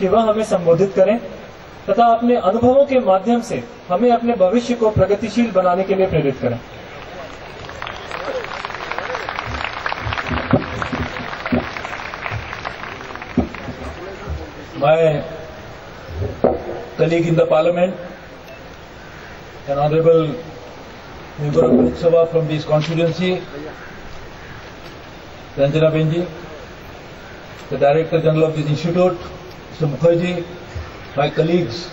कि वह हमें संबोधित करें तथा अपने अनुभवों के माध्यम से हमें अपने भविष्य को प्रगतिशील बनाने के लिए प्रेरित करें। My colleague in the Parliament, an Honourable Member of Lok Sabha from this constituency, Ranjana Benji, the Director General of this Institute, Mr. Mukherjee, my colleagues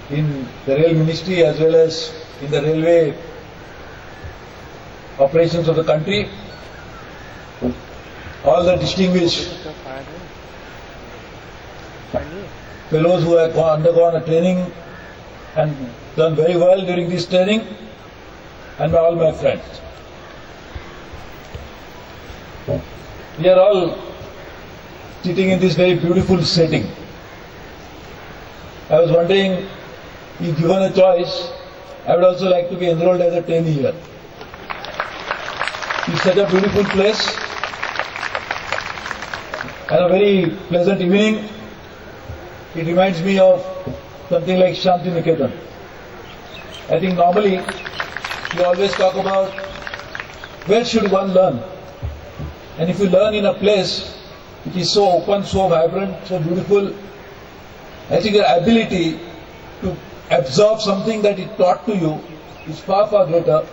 in the Rail Ministry as well as in the railway operations of the country, all the distinguished fellows who have undergone a training and done very well during this training, and all my friends. We are all sitting in this very beautiful setting. I was wondering, if given a choice, I would also like to be enrolled as a trainee here. It's such a beautiful place and a very pleasant evening. It reminds me of something like Shanti Niketan. I think normally we always talk about where should one learn. And if you learn in a place which is so open, so vibrant, so beautiful, I think your ability to absorb something that is taught to you is far, far greater.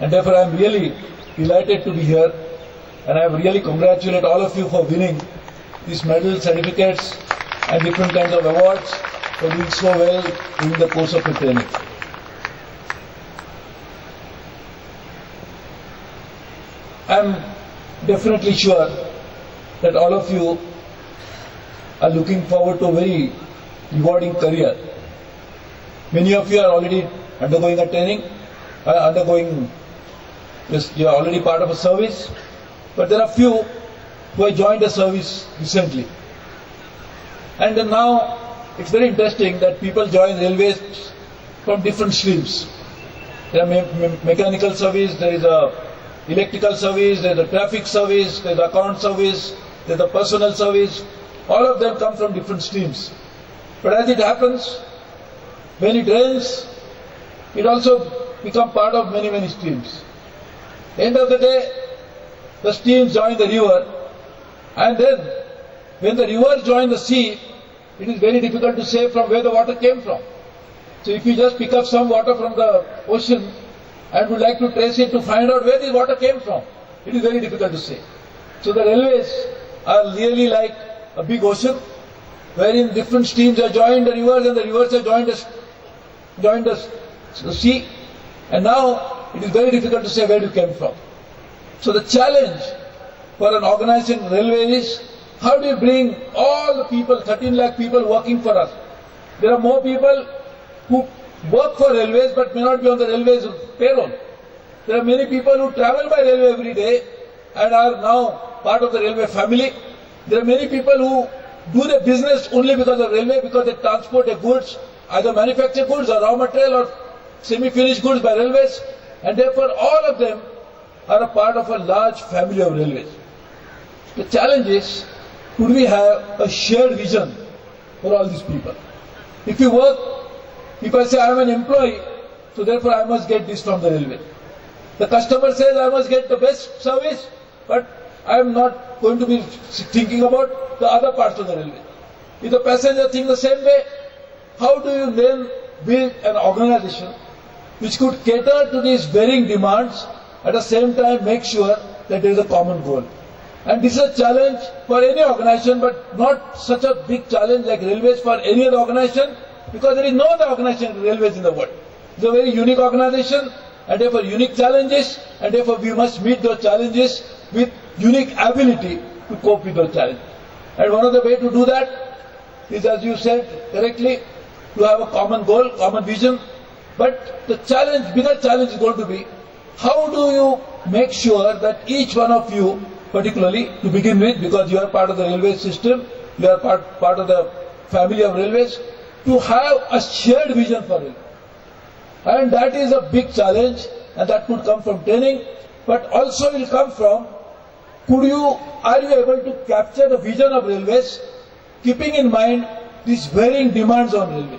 And therefore I am really delighted to be here. And I really congratulate all of you for winning these medals, certificates and different kinds of awards for doing so well during the course of the training. I am definitely sure that all of you are looking forward to a very rewarding career. Many of you are already undergoing a training, you are already part of a service, but there are few who have joined a service recently. And now it's very interesting that people join railways from different streams. There are mechanical service, there is a electrical service, there is a traffic service, there is account service, there is a personnel service. All of them come from different streams. But as it happens, when it rains, it also becomes part of many, many streams. End of the day, the streams join the river, and then when the river joins the sea, it is very difficult to say from where the water came from. So if you just pick up some water from the ocean and would like to trace it to find out where this water came from, it is very difficult to say. So the railways are really like a big ocean, wherein different streams are joined the rivers and the rivers are joined the sea. And now it is very difficult to say where it came from. So the challenge for an organizing railway is, how do you bring all the people, 13 lakh people working for us? There are more people who work for railways but may not be on the railways payroll. There are many people who travel by railway every day and are now part of the railway family. There are many people who do their business only because of railway, because they transport their goods, either manufacture goods or raw material or semi-finished goods by railways, and therefore all of them are a part of a large family of railways. The challenge is, could we have a shared vision for all these people? If you work, if I say I am an employee, so therefore I must get this from the railway. The customer says I must get the best service, but I am not going to be thinking about the other parts of the railway. If the passenger thinks the same way, how do you then build an organization which could cater to these varying demands, at the same time make sure that there is a common goal? And this is a challenge for any organization, but not such a big challenge like railways for any other organization, because there is no other organization like railways in the world. It's a very unique organization, and therefore unique challenges, and therefore we must meet those challenges with unique ability to cope with those challenges. And one of the ways to do that is, as you said correctly, to have a common goal, common vision. But the challenge, bigger challenge is going to be, how do you make sure that each one of you, particularly to begin with, because you are part of the railway system, you are part of the family of railways, to have a shared vision for it. And that is a big challenge, and that could come from training, but also will come from, are you able to capture the vision of railways, keeping in mind these varying demands on railway.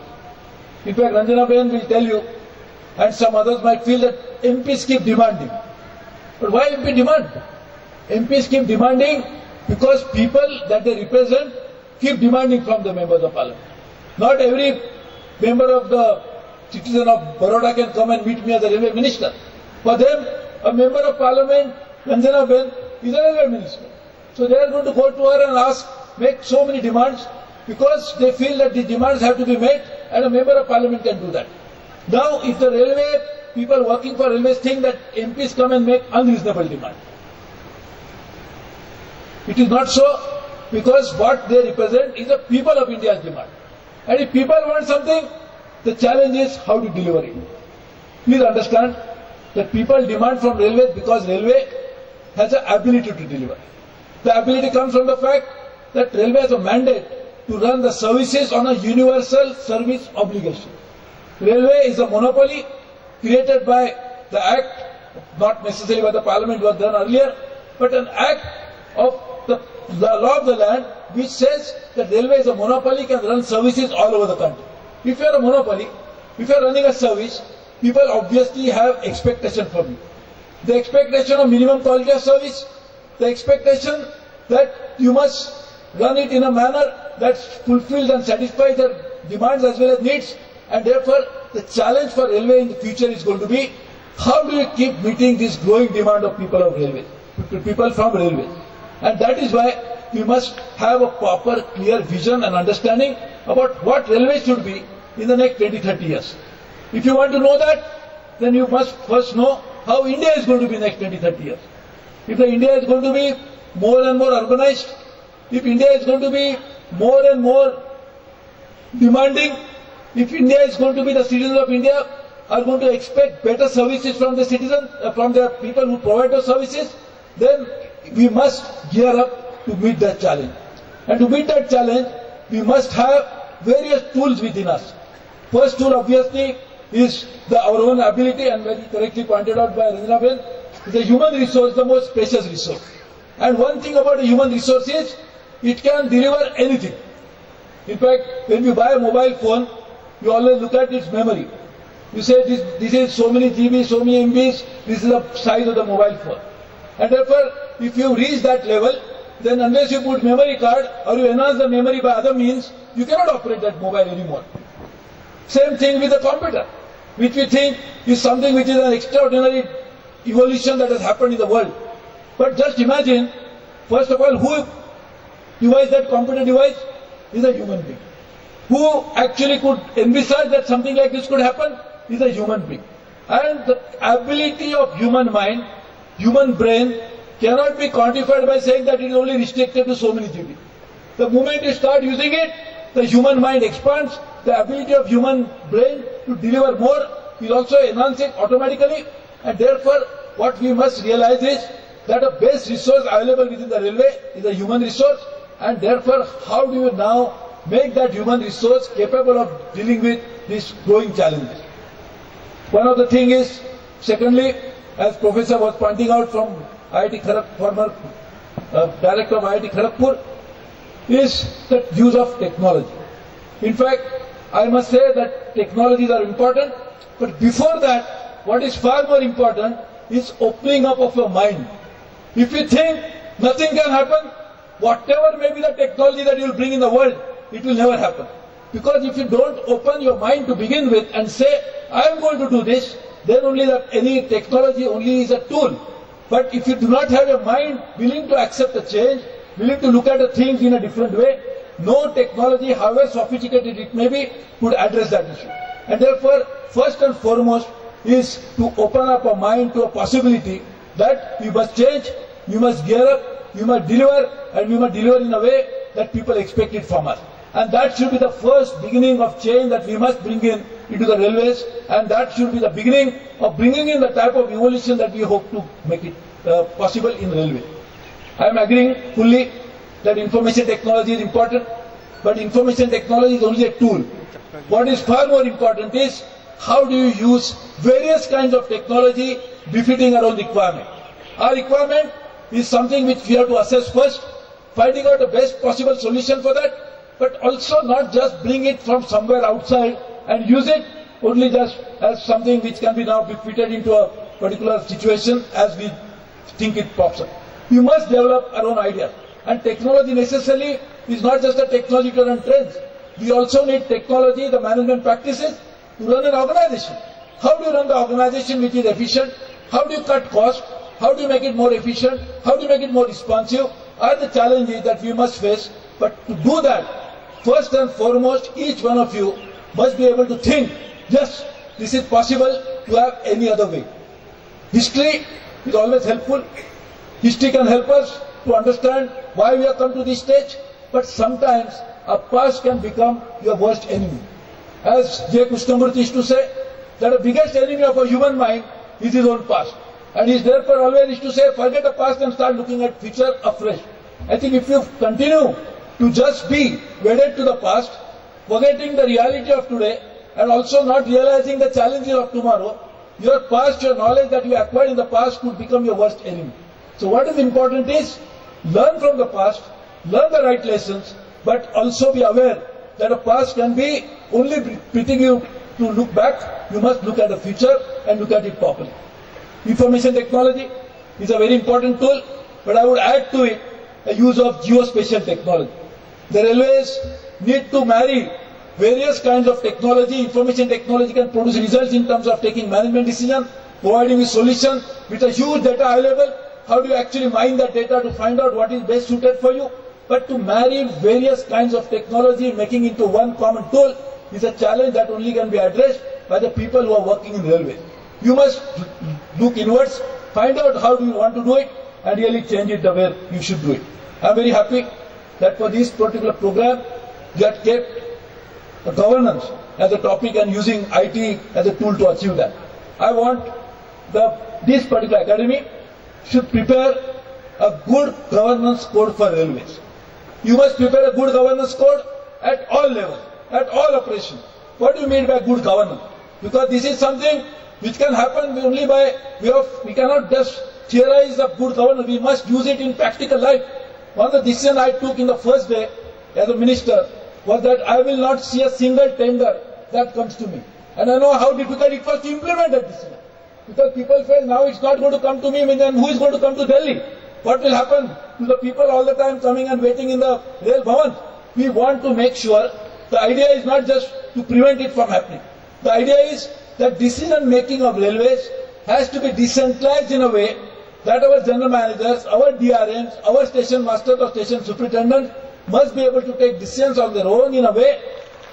In fact, Ranjana Ben will tell you, and some others might feel that MPs keep demanding. But why MP demand? MPs keep demanding because people that they represent keep demanding from the members of parliament. Not every member of the citizen of Baroda can come and meet me as a railway minister. For them, a member of parliament, Ranjana Ben, is a railway minister. So they are going to go to her and ask, make so many demands because they feel that the demands have to be made and a member of parliament can do that. Now, if the railway people working for railways think that MPs come and make unreasonable demand, it is not so, because what they represent is the people of India's demand. And if people want something, the challenge is how to deliver it. Please understand that people demand from railways because railway has the ability to deliver. The ability comes from the fact that railway has a mandate to run the services on a universal service obligation. Railway is a monopoly created by the act, not necessarily by the parliament, was done earlier, but an act of the law of the land which says that railway is a monopoly, can run services all over the country. If you are a monopoly, if you are running a service, people obviously have expectation from you. The expectation of minimum quality of service, the expectation that you must run it in a manner that fulfills and satisfies their demands as well as needs, and therefore the challenge for railway in the future is going to be how do you keep meeting this growing demand of people of railways, people from railways. And that is why we must have a proper, clear vision and understanding about what railways should be in the next 20-30 years. If you want to know that, then you must first know how India is going to be in the next 20-30 years. If the India is going to be more and more urbanized, if India is going to be more and more demanding, if India is going to be, the citizens of India are going to expect better services from the citizens, from the people who provide those services, then we must gear up to meet that challenge. And to meet that challenge, we must have various tools within us. First tool obviously is our own ability, and very correctly pointed out by Ranjana Ben, the human resource, the most precious resource. And one thing about a human resource is, it can deliver anything. In fact, when you buy a mobile phone, you always look at its memory. You say this is so many GB, so many MBs, this is the size of the mobile phone. And therefore, if you reach that level, then unless you put memory card or you enhance the memory by other means, you cannot operate that mobile anymore. Same thing with the computer, which we think is something which is an extraordinary evolution that has happened in the world. But just imagine, first of all, who devised that computer device is a human being. Who actually could envisage that something like this could happen is a human being. And the ability of human mind, human brain, cannot be quantified by saying that it is only restricted to so many GB. The moment you start using it, the human mind expands, the ability of human brain to deliver more is also enhancing automatically, and therefore what we must realize is that a base resource available within the railway is a human resource, and therefore how do you now make that human resource capable of dealing with these growing challenges. One of the things is, secondly, as Professor was pointing out from IIT Kharagpur, former director of IIT Kharagpur, is the use of technology. In fact, I must say that technologies are important, but before that, what is far more important is opening up of your mind. If you think nothing can happen, whatever may be the technology that you will bring in the world, it will never happen. Because if you don't open your mind to begin with and say, I am going to do this, then only that any technology only is a tool. But if you do not have your mind willing to accept the change, willing to look at the things in a different way, no technology, however sophisticated it may be, could address that issue. And therefore, first and foremost is to open up our mind to a possibility that we must change, we must gear up, we must deliver, and we must deliver in a way that people expect it from us. And that should be the first beginning of change that we must bring in into the railways, and that should be the beginning of bringing in the type of evolution that we hope to make it possible in railway. I am agreeing fully that information technology is important, but information technology is only a tool. What is far more important is how do you use various kinds of technology befitting our own requirement. Our requirement is something which we have to assess first, finding out the best possible solution for that, but also not just bring it from somewhere outside and use it only just as something which can be now be fitted into a particular situation as we think it pops up. We must develop our own ideas. And technology necessarily is not just a technology to run trends. We also need technology, the management practices, to run an organization. How do you run the organization which is efficient? How do you cut costs? How do you make it more efficient? How do you make it more responsive? Are the challenges that we must face. But to do that, first and foremost, each one of you must be able to think, yes, this is possible to have any other way. History is always helpful. History can help us to understand why we have come to this stage, but sometimes our past can become your worst enemy. As J. Krishnamurti used to say, that the biggest enemy of a human mind is his own past. And he is therefore always used to say, forget the past and start looking at future afresh. I think if you continue to just be wedded to the past, forgetting the reality of today, and also not realizing the challenges of tomorrow, your past, your knowledge that you acquired in the past could become your worst enemy. So what is important is, learn from the past, learn the right lessons, but also be aware that the past can be only pitting you to look back. You must look at the future and look at it properly. Information technology is a very important tool, but I would add to it a use of geospatial technology. The railways need to marry various kinds of technology. Information technology can produce results in terms of taking management decisions, providing a solution with a huge data available. How do you actually mine that data to find out what is best suited for you? But to marry various kinds of technology, making into one common tool, is a challenge that only can be addressed by the people who are working in railways. You must look inwards, find out how do you want to do it, and really change it the way you should do it. I am very happy that for this particular program, we have kept governance as a topic and using IT as a tool to achieve that. I want this particular academy should prepare a good governance code for railways. You must prepare a good governance code at all levels, at all operations. What do you mean by good governance? Because this is something which can happen only by we cannot just theorize the good governance. We must use it in practical life. One of the decisions I took in the first day as a minister was that I will not see a single tender that comes to me. And I know how difficult it was to implement that decision. Because people felt now it's not going to come to me, then who is going to come to Delhi? What will happen to the people all the time coming and waiting in the rail bhavan? We want to make sure the idea is not just to prevent it from happening. The idea is that decision making of railways has to be decentralized in a way that our general managers, our DRMs, our station masters or station superintendents must be able to take decisions on their own in a way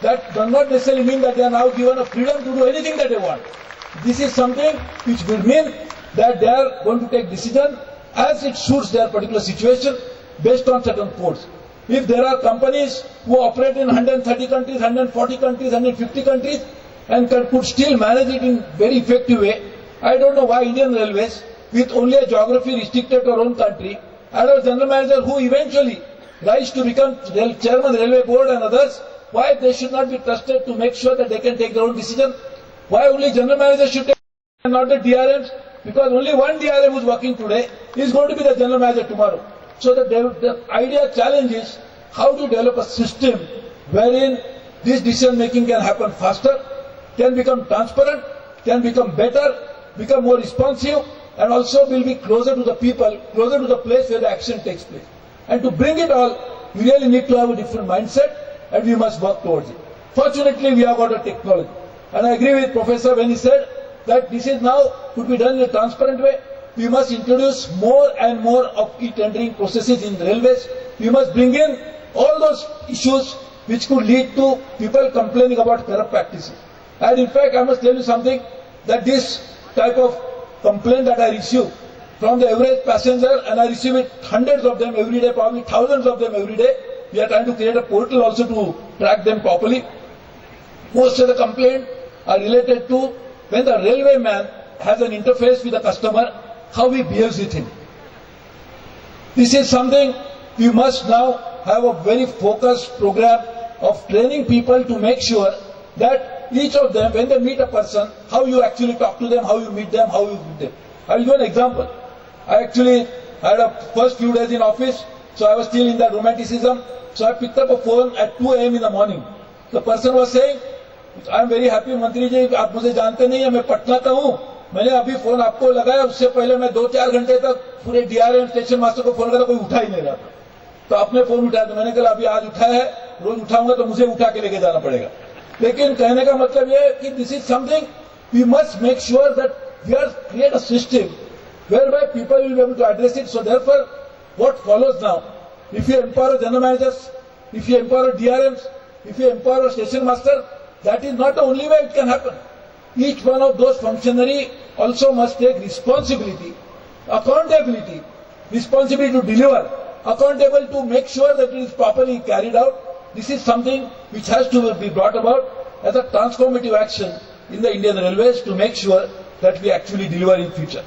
that does not necessarily mean that they are now given a freedom to do anything that they want. This is something which will mean that they are going to take decision as it suits their particular situation based on certain codes. If there are companies who operate in 130 countries, 140 countries, 150 countries and could still manage it in very effective way, I don't know why Indian Railways, with only a geography restricted to our own country, and our general manager who eventually rise to become chairman of the railway board and others, why they should not be trusted to make sure that they can take their own decision? Why only general manager should take and not the DRMs? Because only one DRM who is working today is going to be the general manager tomorrow. So the idea challenge is how to develop a system wherein this decision making can happen faster, can become transparent, can become better, become more responsive, and also will be closer to the people, closer to the place where the action takes place. And to bring it all, we really need to have a different mindset and we must work towards it. Fortunately, we have got a technology. And I agree with Professor when he said that this is now could be done in a transparent way. We must introduce more and more of e-tendering processes in railways. We must bring in all those issues which could lead to people complaining about corrupt practices. And in fact, I must tell you something, that this type of complaint that I receive from the average passenger, and I receive it hundreds of them every day, probably thousands of them every day. We are trying to create a portal also to track them properly. Most of the complaints are related to when the railway man has an interface with the customer, how he behaves with him. This is something we must now have a very focused program of training people to make sure that each of them, when they meet a person, how you actually talk to them, how you meet them, how you meet them. I will give an example. I actually had a first few days in office, So I was still in that romanticism. So I picked up a phone at 2 a.m. in the morning. The person was saying, I am very happy मंत्री जी, आप मुझे जानते नहीं है, मैं पटना का हूँ, मैंने अभी फोन आपको लगाया, उससे पहले मैं 2-4 घंटे तक पूरे DRM स्टेशन मास्टर को फोन करा, कोई उठा ही नहीं रहा था. तो आपने फोन उठाया, तो मैंने कहा अभी आज उठाया है, रोज उठाऊंगा तो मुझे उठा के लेके जाना पड़ेगा. लेकिन कहने का मतलब यह है कि this is something we must make sure that we are create a system whereby people will be able to address it. So therefore, what follows now, if you empower general managers, if you empower DRMs, if you empower station master, that is not the only way it can happen. Each one of those functionary also must take responsibility, accountability, responsibility to deliver, accountable to make sure that it is properly carried out. This is something which has to be brought about as a transformative action in the Indian Railways to make sure that we actually deliver in future.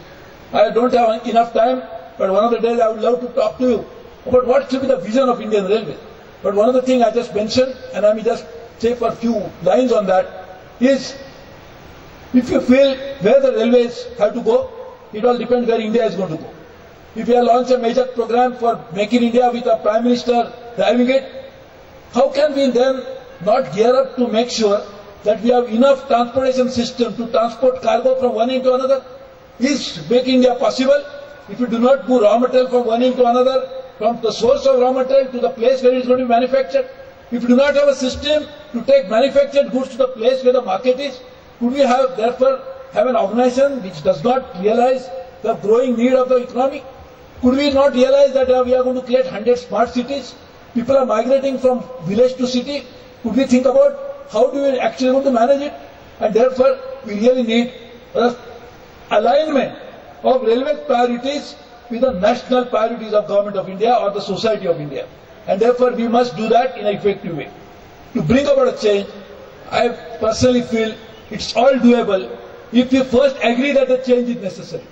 I don't have enough time, but one of the days I would love to talk to you about what should be the vision of Indian Railways. But one of the things I just mentioned, and I may just say for a few lines on that, is if you feel where the railways have to go, it all depends where India is going to go. If we have launched a major program for Make in India with a Prime Minister driving it, how can we then not gear up to make sure that we have enough transportation system to transport cargo from one end to another? Is Make India possible if you do not move raw material from one end to another, from the source of raw material to the place where it is going to be manufactured? If you do not have a system to take manufactured goods to the place where the market is, could we have therefore have an organization which does not realize the growing need of the economy? Could we not realize that we are going to create 100 smart cities? People are migrating from village to city. Could we think about how do we actually want to manage it? And therefore, we really need alignment of railway priorities with the national priorities of Government of India or the society of India. And therefore, we must do that in an effective way. To bring about a change, I personally feel it's all doable if we first agree that the change is necessary.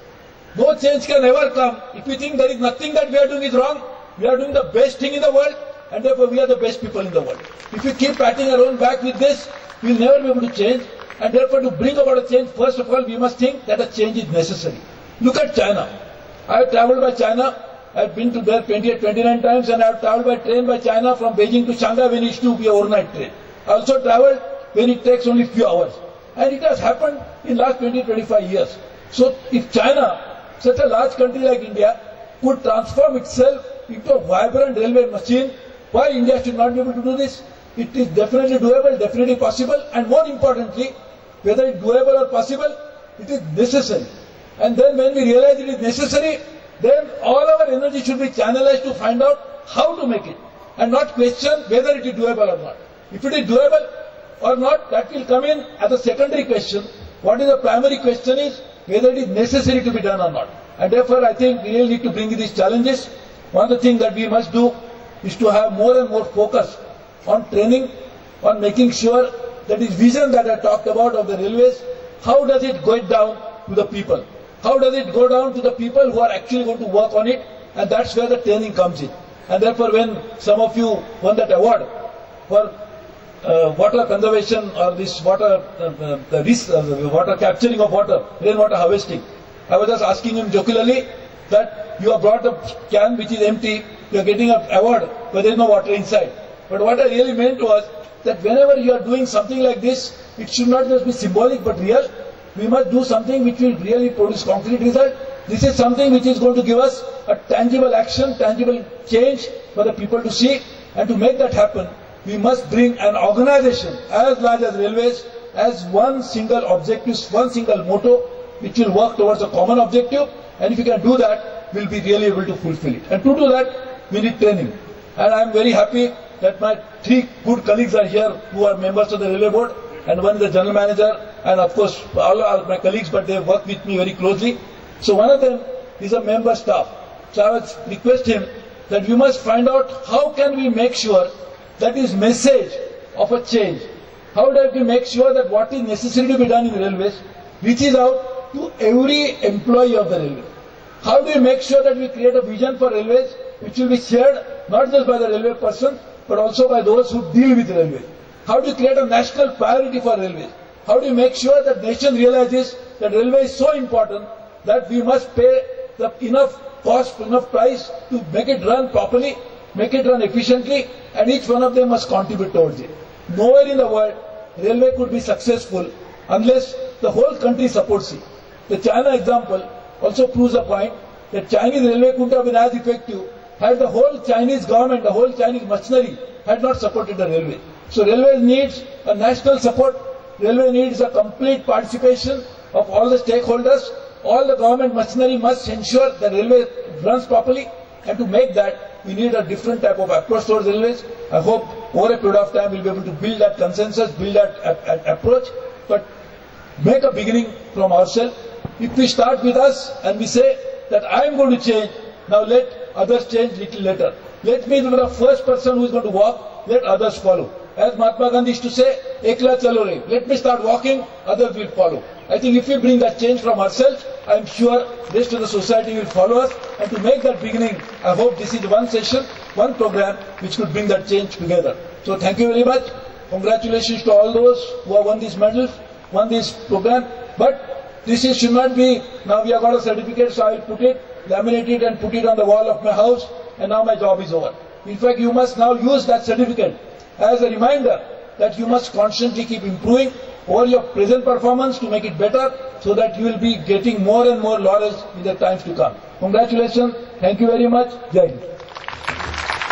No change can ever come if we think there is nothing that we are doing is wrong. We are doing the best thing in the world, and therefore we are the best people in the world. If we keep patting our own back with this, we will never be able to change. And therefore, to bring about a change, first of all, we must think that a change is necessary. Look at China. I have travelled by China. I have been to there 28, 29 times, and I have travelled by train by China from Beijing to Shanghai when it used to be an overnight train. I also travelled when it takes only few hours. And it has happened in last 20, 25 years. So if China, such a large country like India, could transform itself into a vibrant railway machine, why India should not be able to do this? It is definitely doable, definitely possible, and more importantly, whether it's doable or possible, it is necessary. And then when we realize it is necessary, then all our energy should be channelized to find out how to make it, and not question whether it is doable or not. If it is doable or not, that will come in as a secondary question. What is the primary question is whether it is necessary to be done or not. And therefore, I think we really need to bring these challenges. One of the things that we must do is to have more and more focus on training, on making sure that this vision that I talked about of the railways, how does it go down to the people? How does it go down to the people who are actually going to work on it? And that's where the training comes in. And therefore, when some of you won that award for water conservation or this water, water capturing of water, rainwater harvesting, I was just asking him jocularly that you have brought a can which is empty, you are getting an award, but there is no water inside. But what I really meant was that whenever you are doing something like this, it should not just be symbolic but real. We must do something which will really produce concrete result. This is something which is going to give us a tangible action, tangible change for the people to see. And to make that happen, we must bring an organization as large as railways as one single objective, one single motto, which will work towards a common objective. And if we can do that, we'll be really able to fulfill it. And to do that, we need training. And I'm very happy that my 3 good colleagues are here who are members of the railway board, and one is the general manager, and of course all are my colleagues, but they work with me very closely. So one of them is a member staff. So I would request him that we must find out how can we make sure that his message of a change, how do we make sure that what is necessary to be done in railways reaches out to every employee of the railway. How do we make sure that we create a vision for railways which will be shared not just by the railway person but also by those who deal with railways? How do you create a national priority for railways? How do you make sure that nation realizes that railway is so important that we must pay enough cost, enough price to make it run properly, make it run efficiently, and each one of them must contribute towards it. Nowhere in the world railway could be successful unless the whole country supports it. The China example also proves a point that Chinese railway couldn't have been as effective had the whole Chinese government, the whole Chinese machinery had not supported the railway. So railway needs a national support. Railway needs a complete participation of all the stakeholders. All the government machinery must ensure that railway runs properly, and to make that, we need a different type of approach towards railways. I hope over a period of time we'll be able to build that consensus, build that approach, but make a beginning from ourselves. If we start with us and we say that I am going to change, now let others change little later. Let me be the first person who is going to walk, let others follow. As Mahatma Gandhi used to say, Ekla chalo re. Let me start walking, others will follow. I think if we bring that change from ourselves, I am sure the rest of the society will follow us. And to make that beginning, I hope this is one session, one program which could bring that change together. So thank you very much. Congratulations to all those who have won these medals, won this program. But this should not be, now we have got a certificate, so I will put it, laminate it and put it on the wall of my house, and now my job is over. In fact, you must now use that certificate as a reminder that you must constantly keep improving over your present performance to make it better, so that you will be getting more and more laurels in the times to come. Congratulations. Thank you very much. Jai Hind.